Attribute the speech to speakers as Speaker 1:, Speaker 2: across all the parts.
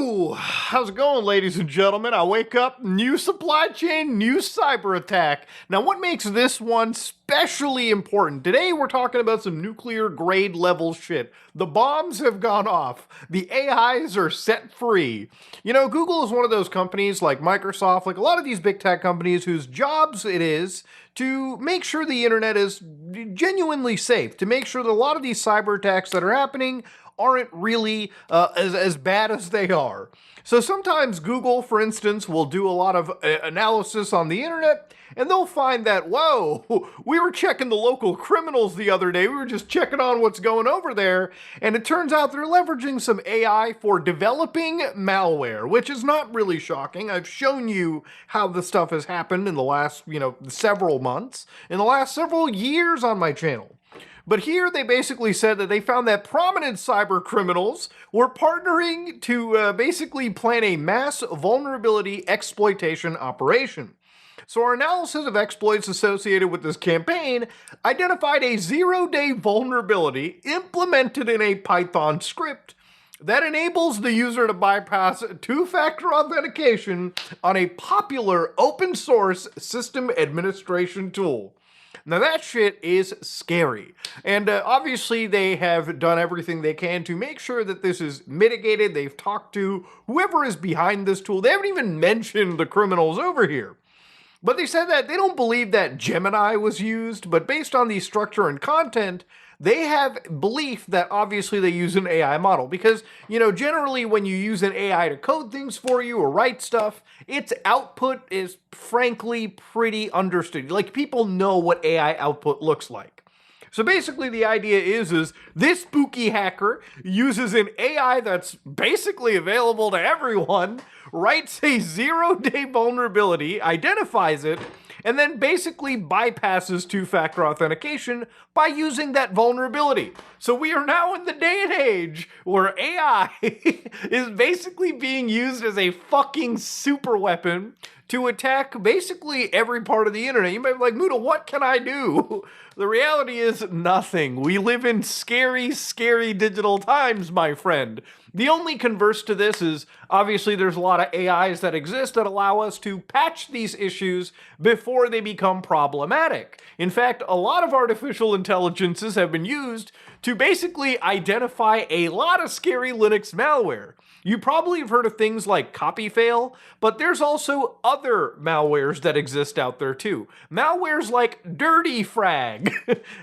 Speaker 1: Woo! How's it going, ladies and gentlemen? I wake up, new supply chain, new cyber attack. Now, what makes this one specially important? Today, we're talking about some nuclear grade level shit. The bombs have gone off. The AIs are set free. You know, Google is one of those companies like Microsoft, like a lot of these big tech companies whose jobs it is to make sure the internet is genuinely safe, to make sure that a lot of these cyber attacks that are happening aren't really as bad as they are. So sometimes Google, for instance, will do a lot of analysis on the internet, and they'll find that, whoa, we were checking the local criminals the other day, we were just checking on what's going over there, and it turns out they're leveraging some AI for developing malware, which is not really shocking. I've shown you how this stuff has happened in the last, several months, in the last several years on my channel. But here they basically said that they found that prominent cyber criminals were partnering to basically plan a mass vulnerability exploitation operation. So our analysis of exploits associated with this campaign identified a zero-day vulnerability implemented in a Python script that enables the user to bypass two-factor authentication on a popular open-source system administration tool. Now that shit is scary, and obviously they have done everything they can to make sure that this is mitigated. They've talked to whoever is behind this tool. They haven't even mentioned the criminals over here. But they said that they don't believe that Gemini was used, but based on the structure and content, they have belief that obviously they use an AI model because, generally when you use an AI to code things for you or write stuff, its output is frankly pretty understood. Like, people know what AI output looks like. So basically the idea is this spooky hacker uses an AI that's basically available to everyone, writes a zero-day vulnerability, identifies it, and then basically bypasses two-factor authentication by using that vulnerability. So we are now in the day and age where AI is basically being used as a fucking super weapon to attack basically every part of the internet. You might be like, Muda, what can I do? The reality is nothing. We live in scary, scary digital times, my friend. The only converse to this is, obviously, there's a lot of AIs that exist that allow us to patch these issues before they become problematic. In fact, a lot of artificial intelligences have been used to basically identify a lot of scary Linux malware. You probably have heard of things like copyfail, but there's also other malwares that exist out there too. Malwares like Dirty Frag.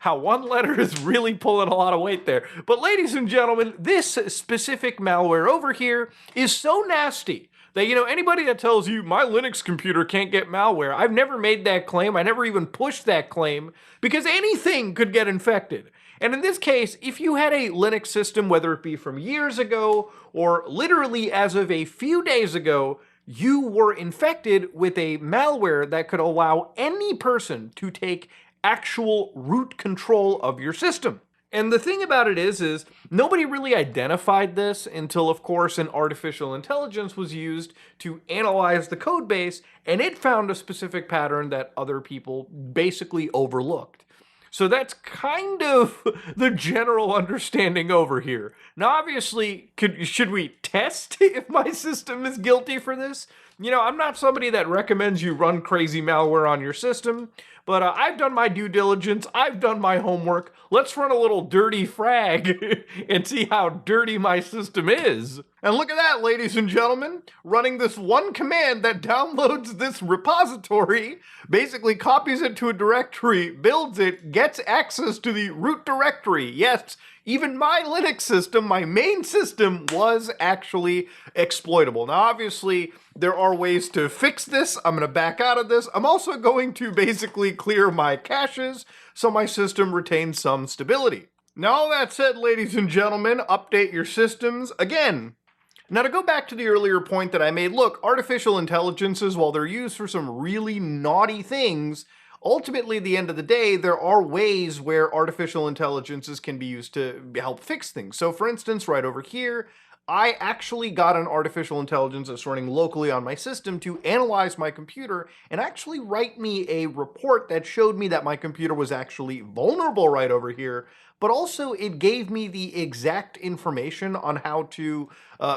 Speaker 1: How one letter is really pulling a lot of weight there. But ladies and gentlemen, this specific malware over here is so nasty that, anybody that tells you my Linux computer can't get malware, I've never made that claim. I never even pushed that claim because anything could get infected. And in this case, if you had a Linux system, whether it be from years ago or literally as of a few days ago, you were infected with a malware that could allow any person to take actual root control of your system. And the thing about it is nobody really identified this until, of course, an artificial intelligence was used to analyze the code base, and it found a specific pattern that other people basically overlooked. So that's kind of the general understanding over here. Now, obviously, should we test if my system is guilty for this? I'm not somebody that recommends you run crazy malware on your system, but I've done my due diligence, I've done my homework. Let's run a little dirty frag and see how dirty my system is. And look at that, ladies and gentlemen, running this one command that downloads this repository, basically copies it to a directory, builds it, gets access to the root directory. Yes, even my Linux system, my main system, was actually exploitable. Now, obviously, there are ways to fix this. I'm going to back out of this. I'm also going to basically clear my caches so my system retains some stability. Now, all that said, ladies and gentlemen, update your systems again. Now, to go back to the earlier point that I made, look, artificial intelligences, while they're used for some really naughty things, ultimately, at the end of the day, there are ways where artificial intelligences can be used to help fix things. So, for instance, right over here, I actually got an artificial intelligence that's running locally on my system to analyze my computer and actually write me a report that showed me that my computer was actually vulnerable right over here, but also it gave me the exact information on how to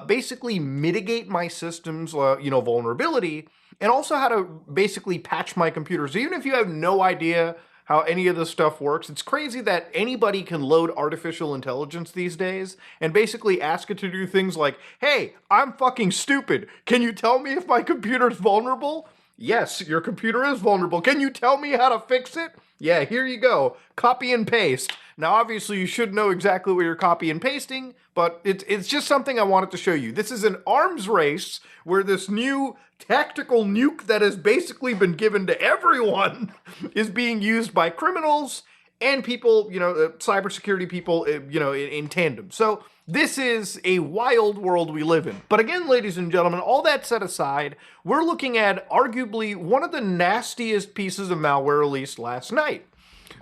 Speaker 1: basically mitigate my system's vulnerability, and also how to basically patch my computer. So even if you have no idea how any of this stuff works, it's crazy that anybody can load artificial intelligence these days and basically ask it to do things like, hey, I'm fucking stupid. Can you tell me if my computer's vulnerable? Yes, your computer is vulnerable. Can you tell me how to fix it? Yeah, here you go. Copy and paste. Now, obviously, you should know exactly what you're copy and pasting, but it's just something I wanted to show you. This is an arms race where this new tactical nuke that has basically been given to everyone is being used by criminals and people, cybersecurity people, in tandem. So this is a wild world we live in. But again, ladies and gentlemen, all that set aside, we're looking at arguably one of the nastiest pieces of malware released last night.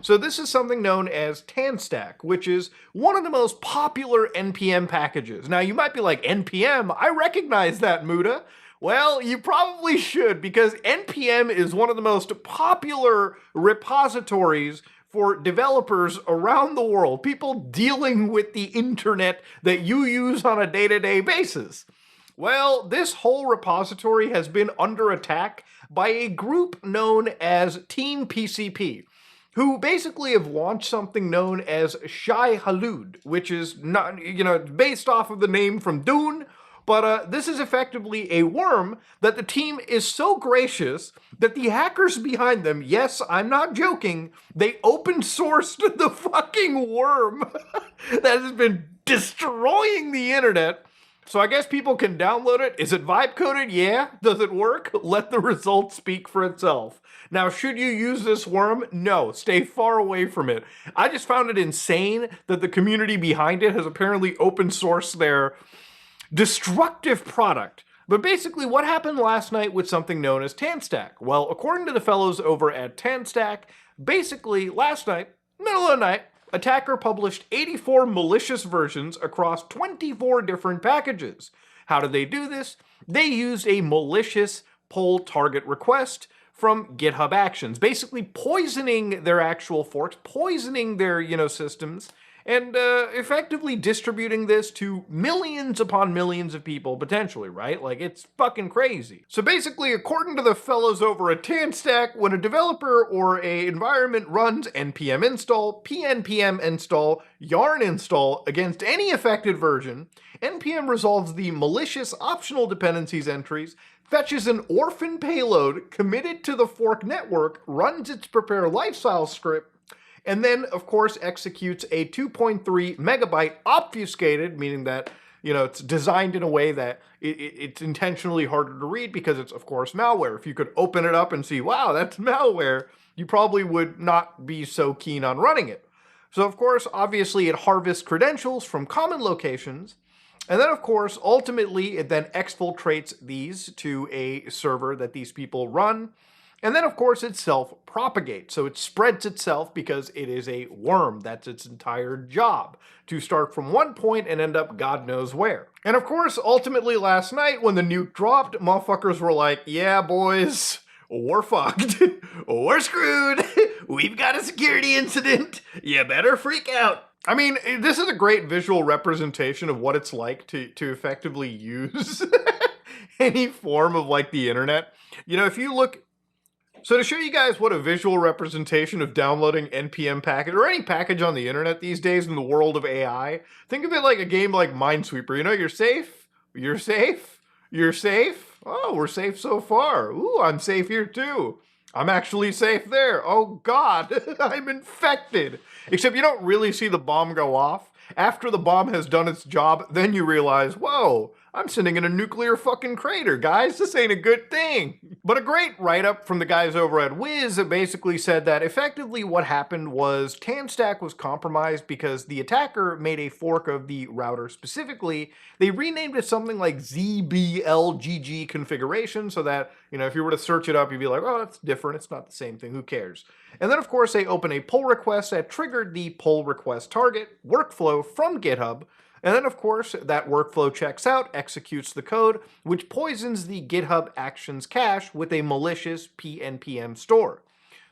Speaker 1: So this is something known as TanStack, which is one of the most popular NPM packages. Now you might be like, NPM? I recognize that, Muda. Well, you probably should, because NPM is one of the most popular repositories for developers around the world, people dealing with the internet that you use on a day-to-day basis. Well, this whole repository has been under attack by a group known as Team PCP, who basically have launched something known as Shai Halud, which is not, based off of the name from Dune, but this is effectively a worm that the team is so gracious that the hackers behind them, yes, I'm not joking, they open sourced the fucking worm that has been destroying the internet. So I guess people can download it. Is it vibe coded? Yeah. Does it work? Let the results speak for itself. Now, should you use this worm? No, stay far away from it. I just found it insane that the community behind it has apparently open sourced their destructive product. But basically, what happened last night with something known as TanStack? Well, according to the fellows over at TanStack, basically last night, middle of the night, attacker published 84 malicious versions across 24 different packages. How did they do this? They used a malicious pull target request from GitHub Actions, basically poisoning their actual forks, poisoning their, systems, and effectively distributing this to millions upon millions of people potentially, right? Like, it's fucking crazy. So basically, according to the fellows over at TanStack, when a developer or a environment runs npm install, pnpm install, yarn install against any affected version, npm resolves the malicious optional dependencies entries, fetches an orphan payload committed to the fork network, runs its prepare lifestyle script, and then, of course, executes a 2.3 megabyte obfuscated, meaning that, it's designed in a way that it's intentionally harder to read because it's, of course, malware. If you could open it up and see, wow, that's malware, you probably would not be so keen on running it. So, of course, obviously, it harvests credentials from common locations. And then, of course, ultimately, it then exfiltrates these to a server that these people run. And then, of course, it self-propagates. So it spreads itself because it is a worm. That's its entire job, to start from one point and end up God knows where. And of course, ultimately last night when the nuke dropped, motherfuckers were like, yeah, boys, we're fucked. We're screwed. We've got a security incident. You better freak out. I mean, this is a great visual representation of what it's like to effectively use any form of, like, the internet. If you look... So to show you guys what a visual representation of downloading NPM package, or any package on the internet these days in the world of AI, think of it like a game like Minesweeper. You're safe, you're safe, you're safe. Oh, we're safe so far. Ooh, I'm safe here too. I'm actually safe there. Oh God, I'm infected. Except you don't really see the bomb go off. After the bomb has done its job, then you realize, whoa, I'm sitting in a nuclear fucking crater, guys. This ain't a good thing. But a great write-up from the guys over at Wiz basically said that effectively what happened was TanStack was compromised because the attacker made a fork of the router specifically. They renamed it something like ZBLGG configuration so that, if you were to search it up, you'd be like, oh, that's different. It's not the same thing. Who cares? And then, of course, they open a pull request that triggered the pull request target workflow from GitHub, And then, of course, that workflow checks out, executes the code, which poisons the GitHub Actions cache with a malicious PNPM store.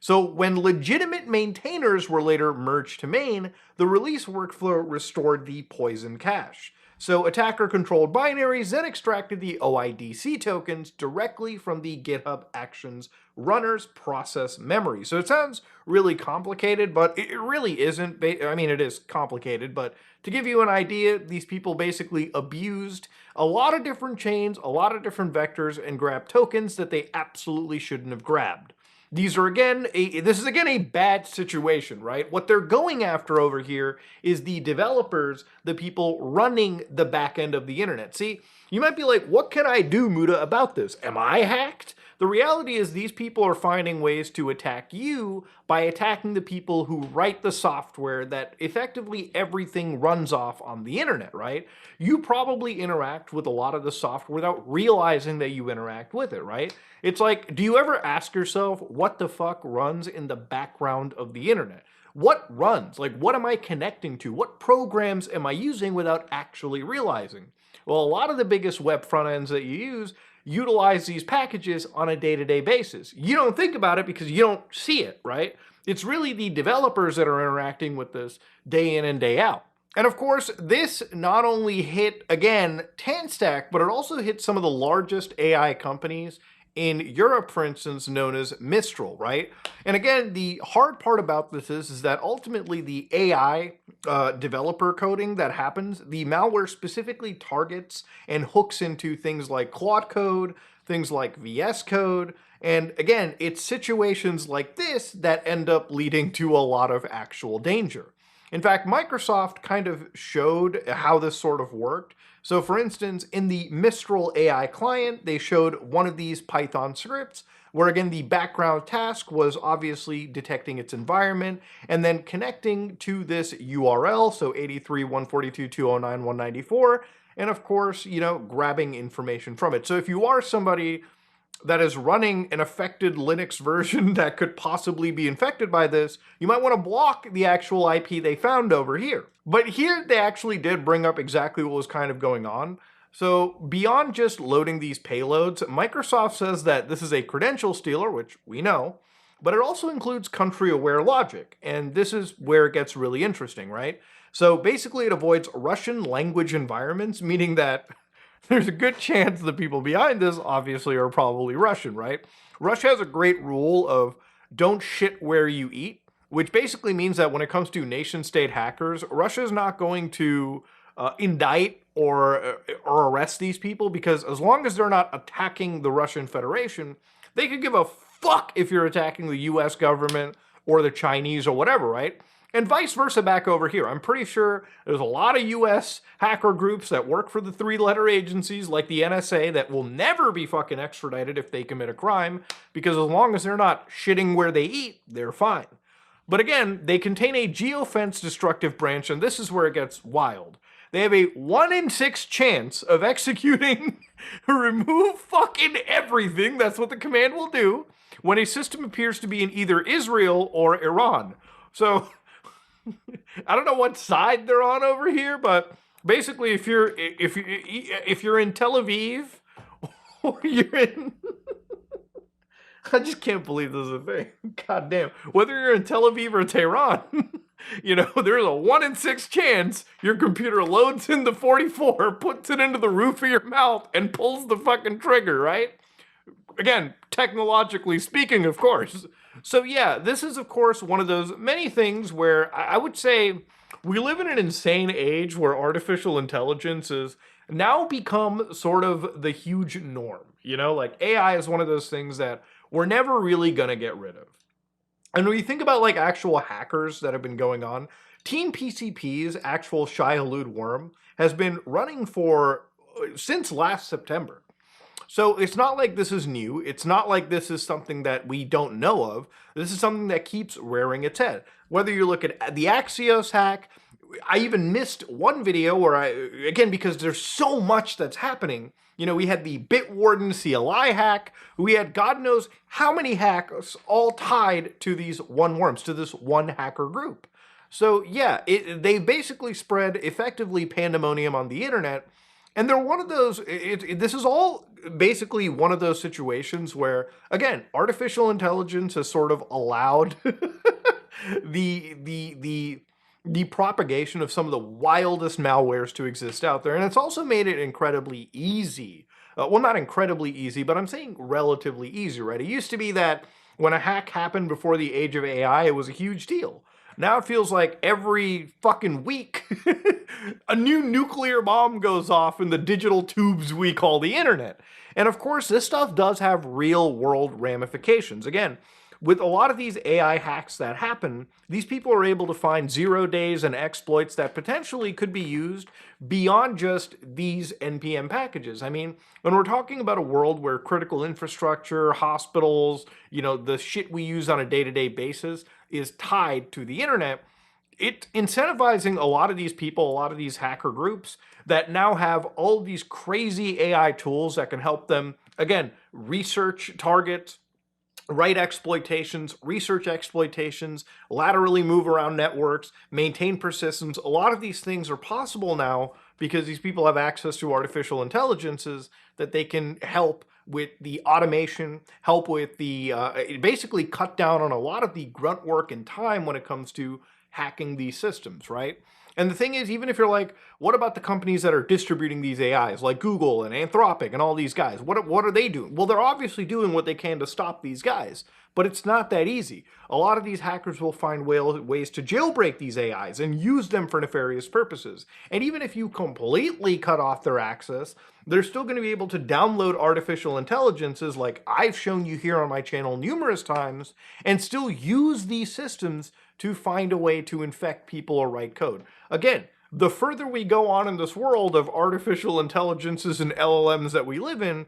Speaker 1: So when legitimate maintainers were later merged to main, the release workflow restored the poison cache. So attacker-controlled binaries then extracted the OIDC tokens directly from the GitHub Actions runner's process memory. So it sounds really complicated, but it really isn't. I mean, it is complicated, but to give you an idea, these people basically abused a lot of different chains, a lot of different vectors, and grabbed tokens that they absolutely shouldn't have grabbed. This is again a bad situation, right? What they're going after over here is the developers, the people running the back end of the internet. See, you might be like, what can I do, Muda, about this? Am I hacked? The reality is these people are finding ways to attack you by attacking the people who write the software that effectively everything runs off on the internet, right? You probably interact with a lot of the software without realizing that you interact with it, right? It's like, do you ever ask yourself, what the fuck runs in the background of the internet? What runs? Like, what am I connecting to? What programs am I using without actually realizing? Well, a lot of the biggest web front ends that you use utilize these packages on a day-to-day basis. You don't think about it because you don't see it, right? It's really the developers that are interacting with this day in and day out. And of course, this not only hit, again, TanStack, but it also hit some of the largest AI companies in Europe, for instance, known as Mistral, right? And again, the hard part about this is that ultimately the AI developer coding that happens, the malware specifically targets and hooks into things like Claude code, things like VS Code, and again, it's situations like this that end up leading to a lot of actual danger. In fact, Microsoft kind of showed how this sort of worked. So for instance, in the Mistral AI client, they showed one of these Python scripts where again, the background task was obviously detecting its environment and then connecting to this URL, so 83.142.209.194, and of course, grabbing information from it. So if you are somebody that is running an affected Linux version that could possibly be infected by this, you might want to block the actual IP they found over here. But here they actually did bring up exactly what was kind of going on. So beyond just loading these payloads, Microsoft says that this is a credential stealer, which we know, but it also includes country-aware logic. And this is where it gets really interesting, right? So basically it avoids Russian language environments, meaning that there's a good chance the people behind this obviously are probably Russian, right? Russia has a great rule of don't shit where you eat, which basically means that when it comes to nation-state hackers, Russia's not going to indict or arrest these people because as long as they're not attacking the Russian Federation, they could give a fuck if you're attacking the US government or the Chinese or whatever, right? And vice versa back over here. I'm pretty sure there's a lot of US hacker groups that work for the three-letter agencies like the NSA that will never be fucking extradited if they commit a crime, because as long as they're not shitting where they eat, they're fine. But again, they contain a geofence destructive branch, and this is where it gets wild. They have a 1 in 6 chance of executing remove fucking everything, that's what the command will do, when a system appears to be in either Israel or Iran. So I don't know what side they're on over here, but basically if you're in Tel Aviv or you're in I just can't believe this is a thing. God damn. Whether you're in Tel Aviv or Tehran, there's a 1 in 6 chance your computer loads in the 44, puts it into the roof of your mouth, and pulls the fucking trigger, right? Again, technologically speaking, of course. So yeah, this is of course one of those many things where I would say we live in an insane age where artificial intelligence has now become sort of the huge norm. Like AI is one of those things that we're never really gonna get rid of. And when you think about like actual hackers that have been going on, Team PCP's actual Shai-Hulud worm has been running since last September. So it's not like this is new. It's not like this is something that we don't know of. This is something that keeps rearing its head. Whether you look at the Axios hack, I even missed one video where again, because there's so much that's happening, we had the Bitwarden CLI hack, we had God knows how many hacks all tied to these one worms, to this one hacker group. So yeah, they basically spread effectively pandemonium on the internet. And they're one of those, this is all basically one of those situations where, again, artificial intelligence has sort of allowed the the propagation of some of the wildest malwares to exist out there. And it's also made it incredibly easy. Well, not incredibly easy, but I'm saying relatively easy, right? It used to be that when a hack happened before the age of AI, it was a huge deal. Now it feels like every fucking week a new nuclear bomb goes off in the digital tubes we call the internet. And of course, this stuff does have real world ramifications. Again, with a lot of these AI hacks that happen, these people are able to find 0 days and exploits that potentially could be used beyond just these NPM packages. I mean, when we're talking about a world where critical infrastructure, hospitals, the shit we use on a day-to-day basis is tied to the internet, it's incentivizing a lot of these people, a lot of these hacker groups that now have all of these crazy AI tools that can help them, again, research targets, write exploitations, research exploitations, laterally move around networks, maintain persistence. A lot of these things are possible now because these people have access to artificial intelligences that they can help with the automation, help with the, basically cut down on a lot of the grunt work and time when it comes to hacking these systems, right? And the thing is, even if you're like, what about the companies that are distributing these AIs, like Google and Anthropic and all these guys? What are they doing? Well, they're obviously doing what they can to stop these guys, but it's not that easy. A lot of these hackers will find ways to jailbreak these AIs and use them for nefarious purposes. And even if you completely cut off their access, they're still going to be able to download artificial intelligences like I've shown you here on my channel numerous times and still use these systems to find a way to infect people or write code. Again, the further we go on in this world of artificial intelligences and LLMs that we live in,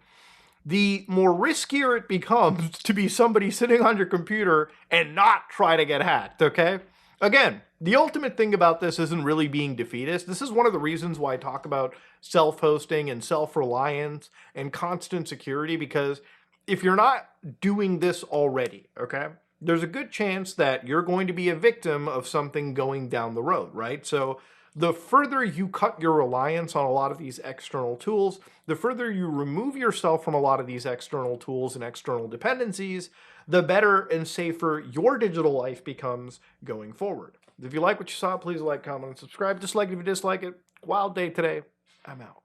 Speaker 1: the more riskier it becomes to be somebody sitting on your computer and not try to get hacked, okay? Again, the ultimate thing about this isn't really being defeatist. This is one of the reasons why I talk about self-hosting and self-reliance and constant security, because if you're not doing this already, okay, there's a good chance that you're going to be a victim of something going down the road, right? So the further you cut your reliance on a lot of these external tools, the further you remove yourself from a lot of these external tools and external dependencies, the better and safer your digital life becomes going forward. If you like what you saw, please like, comment, and subscribe. Dislike it if you dislike it. Wild day today. I'm out.